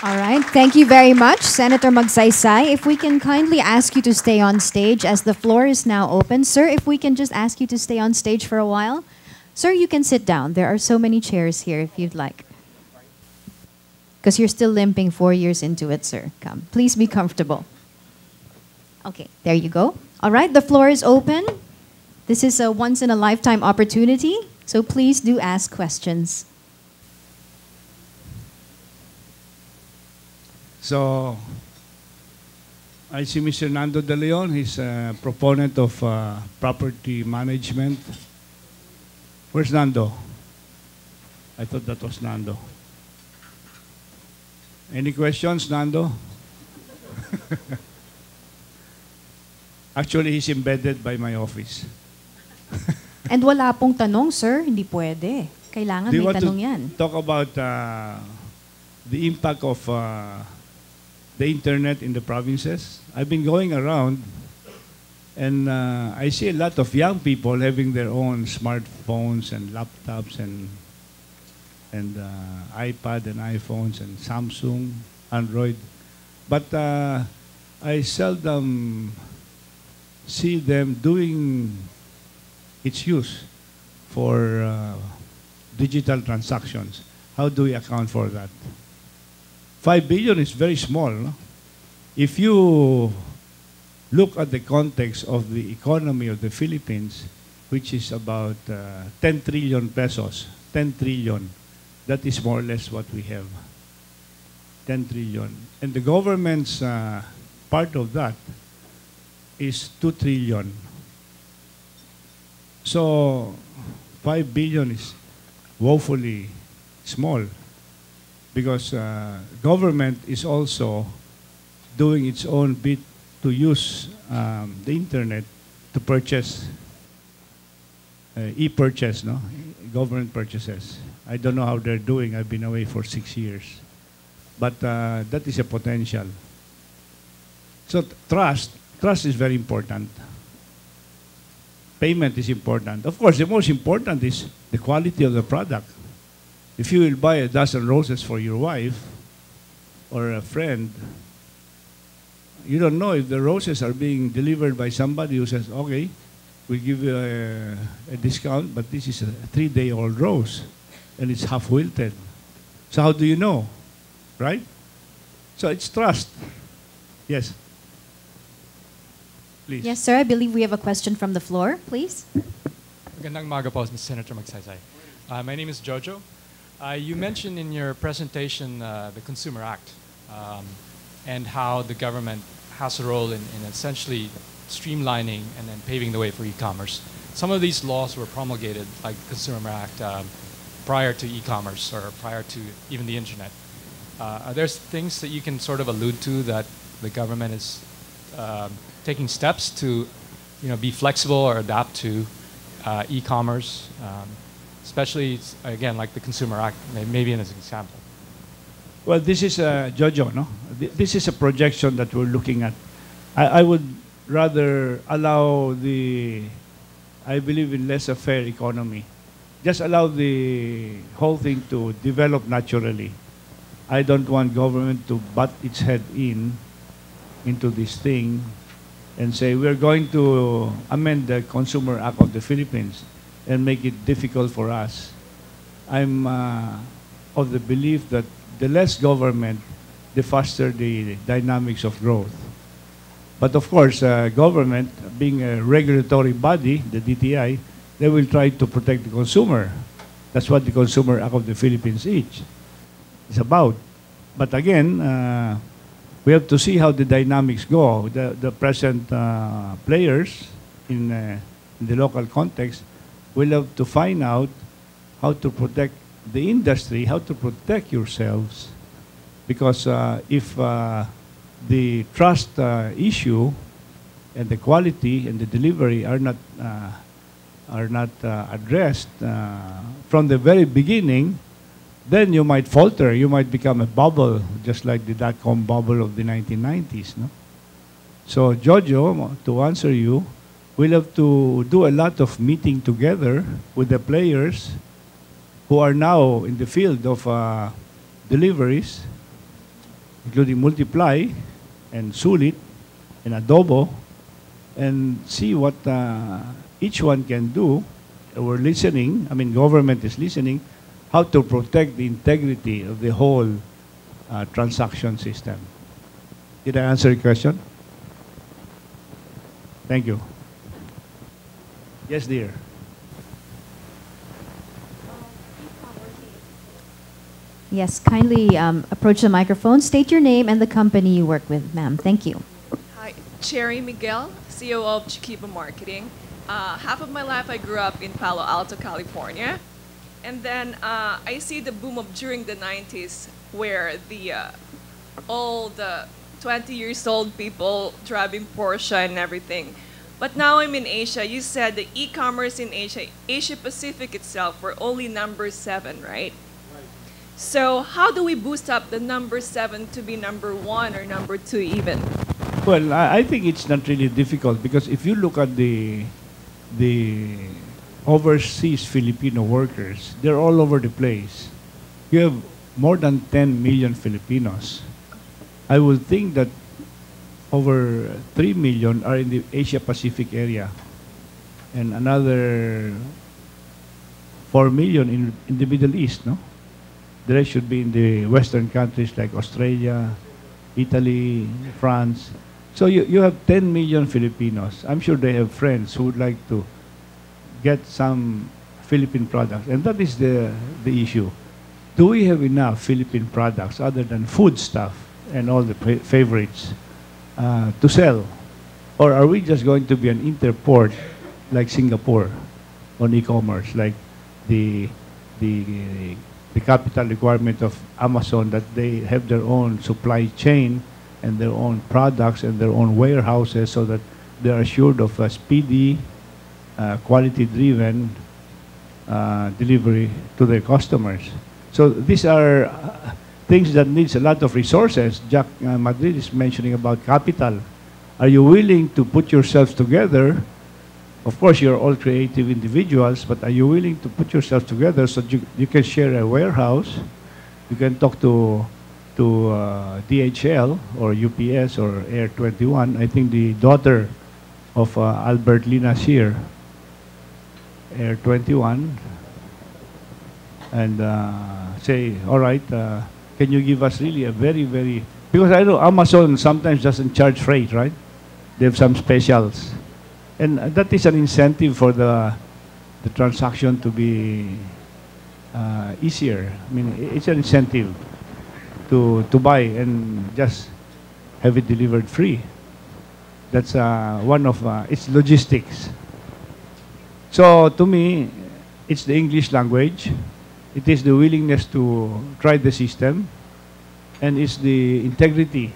All right. Thank you very much, Senator Magsaysay. If we can kindly ask you to stay on stage as the floor is now open. Sir, if we can just ask you to stay on stage for a while. Sir, you can sit down. There are so many chairs here if you'd like. Because you're still limping 4 years into it, sir. Come. Please be comfortable. Okay, there you go. All right, the floor is open. This is a once-in-a-lifetime opportunity, so please do ask questions. So, I see Mr. Nando De Leon. He's a proponent of property management. Where's Nando? I thought that was Nando. Any questions, Nando? Actually, he's embedded by my office. And wala pong tanong, sir. Hindi pwede. Kailangan may tanong yan. Talk about the impact of the internet in the provinces? I've been going around and I see a lot of young people having their own smartphones and laptops and iPad and iPhones and Samsung, Android. But I seldom see them doing its use for digital transactions. How do we account for that? 5 billion is very small. No? If you look at the context of the economy of the Philippines, which is about 10 trillion pesos, 10 trillion, that is more or less what we have, 10 trillion. And the government's part of that is 2 trillion. So 5 billion is woefully small, because government is also doing its own bit to use the internet to purchase, e-purchase, no? Government purchases. I don't know how they're doing. I've been away for 6 years. But that is a potential. So trust is very important. Payment is important. Of course, the most important is the quality of the product. If you will buy a dozen roses for your wife or a friend, you don't know if the roses are being delivered by somebody who says, okay, we'll give you a discount, but this is a 3-day-old rose, and it's half wilted. So how do you know, right? So it's trust. Yes. Please. Yes, sir. I believe we have a question from the floor. Please. Magandang umaga po, Mr. Senator Magsaysay. My name is Jojo. You mentioned in your presentation the Consumer Act and how the government has a role in essentially streamlining and then paving the way for e-commerce. Some of these laws were promulgated, like the Consumer Act, prior to e-commerce or prior to even the internet. Are there things that you can sort of allude to that the government is taking steps to, be flexible or adapt to e-commerce, especially again like the Consumer Act, maybe as an example? Well, this is Jojo, no? This is a projection that we're looking at. I would rather allow I believe in less a fair economy. Just allow the whole thing to develop naturally. I don't want government to butt its head into this thing and say, we're going to amend the Consumer Act of the Philippines and make it difficult for us. I'm of the belief that the less government, the faster the dynamics of growth. But of course, government, being a regulatory body, the DTI, they will try to protect the consumer. That's what the Consumer Act of the Philippines is about. But again, we have to see how the dynamics go. The present players in the local context will have to find out how to protect the industry, how to protect yourselves. Because if the trust issue and the quality and the delivery are not addressed from the very beginning, then you might falter. You might become a bubble, just like the .com bubble of the 1990s. No? So, Jojo, to answer you, we'll have to do a lot of meeting together with the players who are now in the field of deliveries including multiply and sulit and adobo, and see what each one can do. We're listening, I mean, government is listening, how to protect the integrity of the whole transaction system. Did I answer your question? Thank you. Yes, dear. Yes, kindly approach the microphone. State your name and the company you work with, ma'am. Thank you. Hi, Cherry Miguel, CEO of Chiquiba Marketing. Half of my life I grew up in Palo Alto, California. And then I see the boom of during the 90s where all the 20 years old people driving Porsche and everything. But now I'm in Asia. You said the e-commerce in Asia, Asia Pacific itself, we're only number 7, right? So how do we boost up the number 7 to be number 1 or number 2 even? Well, I think it's not really difficult because if you look at the overseas Filipino workers, they're all over the place. You have more than 10 million Filipinos. I would think that over 3 million are in the Asia Pacific area and another 4 million in the Middle East, no? The rest should be in the Western countries like Australia, Italy, France. So you have 10 million Filipinos. I'm sure they have friends who would like to get some Philippine products. And that is the issue. Do we have enough Philippine products other than food stuff and all the favorites to sell? Or are we just going to be an interport like Singapore on e-commerce, like the capital requirement of Amazon, that they have their own supply chain and their own products and their own warehouses so that they are assured of a speedy, quality-driven delivery to their customers. So these are things that needs a lot of resources. Jack Madrid is mentioning about capital. Are you willing to put yourselves together? Of course, you're all creative individuals, but are you willing to put yourselves together so you can share a warehouse? You can talk to DHL or UPS or Air 21. I think the daughter of Albert Linas here, Air 21, and say, all right, can you give us really a very, very, because I know Amazon sometimes doesn't charge freight, right? They have some specials. And that is an incentive for the transaction to be easier. I mean, it's an incentive to buy and just have it delivered free. That's one of, it's logistics. So to me, it's the English language. It is the willingness to try the system. And it's the integrity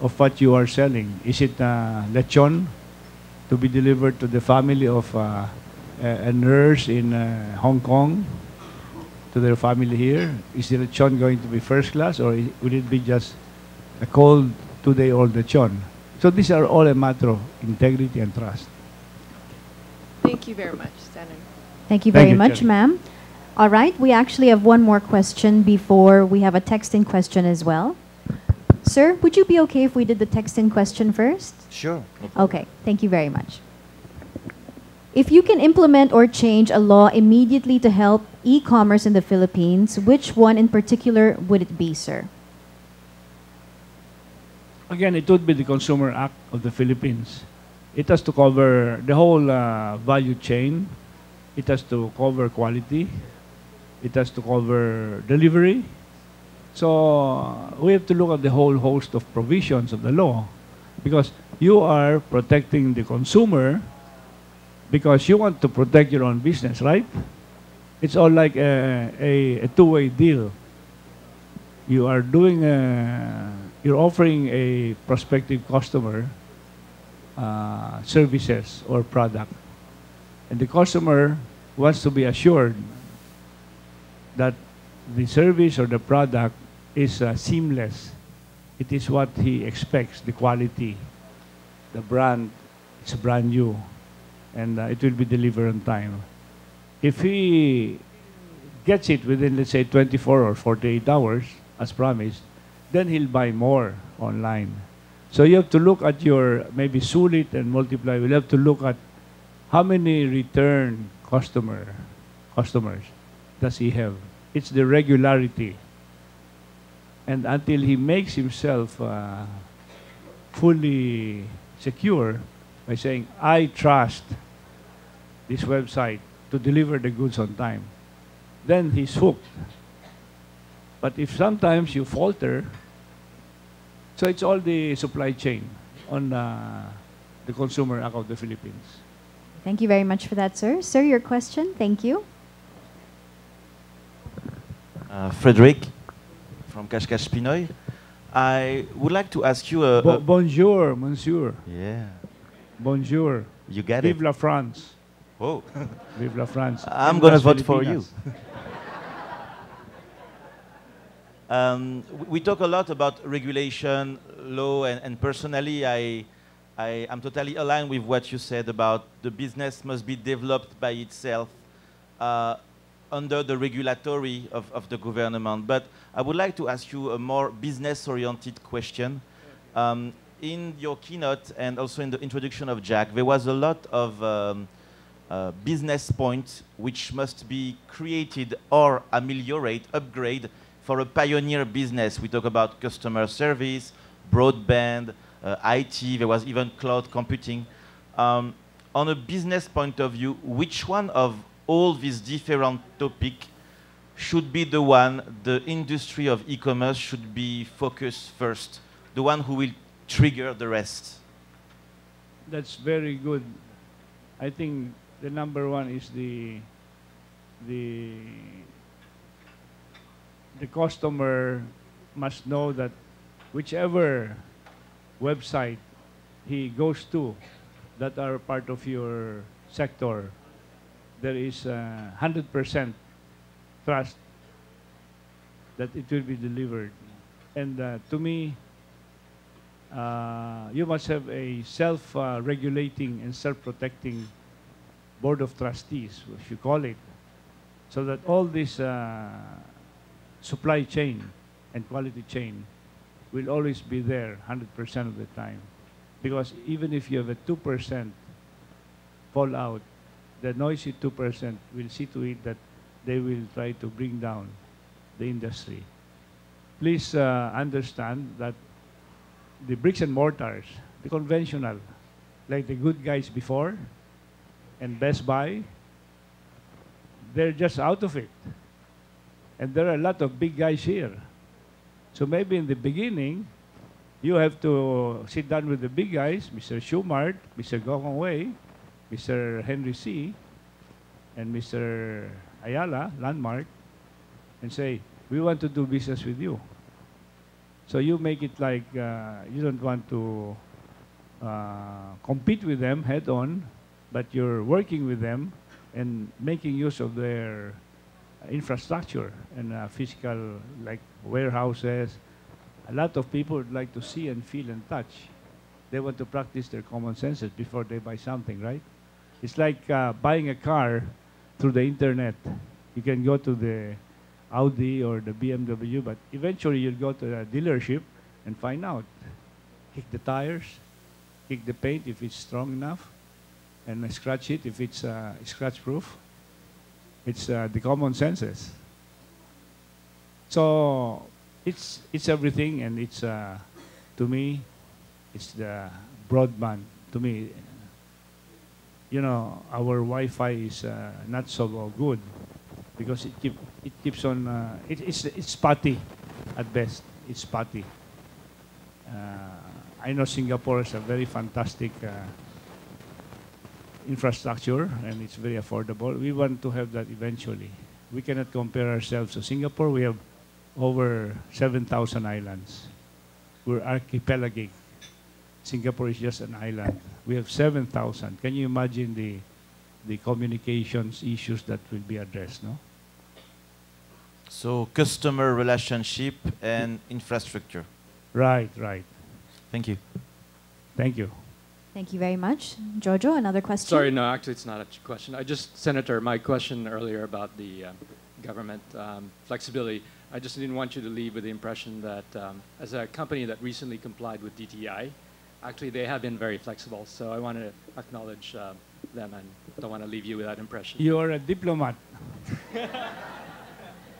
of what you are selling. Is it lechon to be delivered to the family of a nurse in Hong Kong, to their family here? Is the lechon going to be first class, or will it be just a cold 2-day-old lechon? So these are all a matter of integrity and trust. Thank you very much, Senator. Thank you very Thank you, much, Cherry. ma'am. All right, we actually have one more question before we have a text-in question as well. Sir, would you be okay if we did the text-in question first? Sure. Okay, thank you very much. If you can implement or change a law immediately to help e-commerce in the Philippines, which one in particular would it be, sir? Again, it would be the Consumer Act of the Philippines. It has to cover the whole value chain. It has to cover quality. It has to cover delivery. So we have to look at the whole host of provisions of the law, because you are protecting the consumer because you want to protect your own business, right? It's all like a two-way deal. You are doing you're offering a prospective customer services or product, and the customer wants to be assured that the service or the product is seamless. It is what he expects, the quality, the brand, it's brand new, and it will be delivered on time. If he gets it within, let's say, 24 or 48 hours, as promised, then he'll buy more online. So you have to look at your, maybe sulit and multiply. We'll have to look at how many return customers does he have. It's the regularity. And until he makes himself fully secure by saying, I trust this website to deliver the goods on time, then he's hooked. But if sometimes you falter, so it's all the supply chain on the consumer act of the Philippines. Thank you very much for that, sir. Sir, your question. Thank you. Frederick from Cache Pinoy. I would like to ask you a... Bonjour, monsieur. Yeah. Bonjour. You get it. Vive la France. Oh. Vive la France. I'm going to vote for you. We talk a lot about regulation, law, and personally, I'm totally aligned with what you said about the business must be developed by itself under the regulatory of the government. But I would like to ask you a more business-oriented question. In your keynote and also in the introduction of Jack, there was a lot of business points which must be created or ameliorate, upgrade for a pioneer business. We talk about customer service, broadband, IT, there was even cloud computing. On a business point of view, which one of all these different topics should be the one the industry of e-commerce should be focused first, the one who will trigger the rest? That's very good. I think the number one is the customer must know that whichever website he goes to that are part of your sector, there is 100% trust that it will be delivered. And to me, you must have a self-regulating and self-protecting board of trustees, if you call it, so that all this supply chain and quality chain will always be there 100% of the time. Because even if you have a 2% fallout, the noisy 2% will see to it that they will try to bring down the industry. Please understand that the bricks and mortars, the conventional, like the good guys before and Best Buy, they're just out of it. And there are a lot of big guys here. So maybe in the beginning, you have to sit down with the big guys, Mr. Schumart, Mr. Gokong Wei, Mr. Henry C., and Mr. Ayala, Landmark, and say, we want to do business with you. So you make it like you don't want to compete with them head on, but you're working with them and making use of their infrastructure and physical, like warehouses. A lot of people would like to see and feel and touch. They want to practice their common senses before they buy something, right? It's like buying a car through the internet. You can go to the Audi or the BMW, but eventually you'll go to a dealership and find out. Kick the tires, kick the paint if it's strong enough, and scratch it if it's scratch-proof. It's the common senses. So it's everything, and it's to me, it's the broadband. To me, you know, our Wi-Fi is not so good because it keeps on. It's spotty at best. It's spotty. I know Singapore is a very fantastic infrastructure, and it's very affordable. We want to have that eventually. We cannot compare ourselves to Singapore. We have over 7,000 islands. We're archipelagic. Singapore is just an island. We have 7,000. Can you imagine the communications issues that will be addressed, no? So customer relationship and infrastructure. Right, right. Thank you. Thank you. Thank you very much. Jojo, another question? Sorry, no, actually it's not a question. Senator, my question earlier about the government flexibility. I just didn't want you to leave with the impression that as a company that recently complied with DTI, actually they have been very flexible. So I want to acknowledge them and don't want to leave you with that impression. You're a diplomat.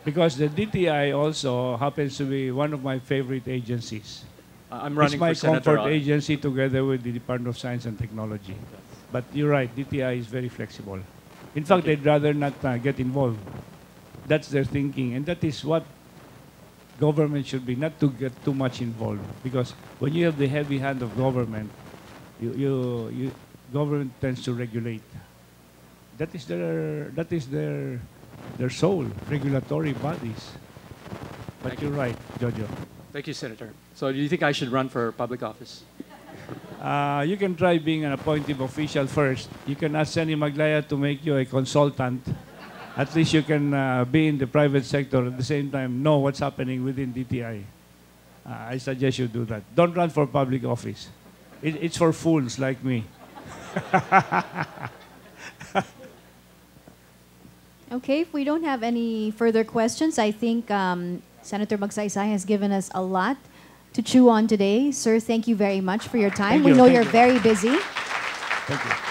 Because the DTI also happens to be one of my favorite agencies. I'm running it's my for Senator comfort agency together with the Department of Science and Technology. Yes. But you're right, DTI is very flexible. In fact, they'd rather not get involved. That's their thinking, and that is what government should be, not to get too much involved. Because when you have the heavy hand of government, government tends to regulate. That is their sole regulatory bodies. But Thank you're you. right, Jojo. Thank you, Senator. So do you think I should run for public office? You can try being an appointive official first. You can ask Senny Maglaya to make you a consultant. At least you can be in the private sector at the same time know what's happening within DTI. I suggest you do that. Don't run for public office. It's for fools like me. Okay, if we don't have any further questions, I think Senator Magsaysay has given us a lot to chew on today. Sir, thank you very much for your time. Thank We you, know thank you're you. very busy. Thank you.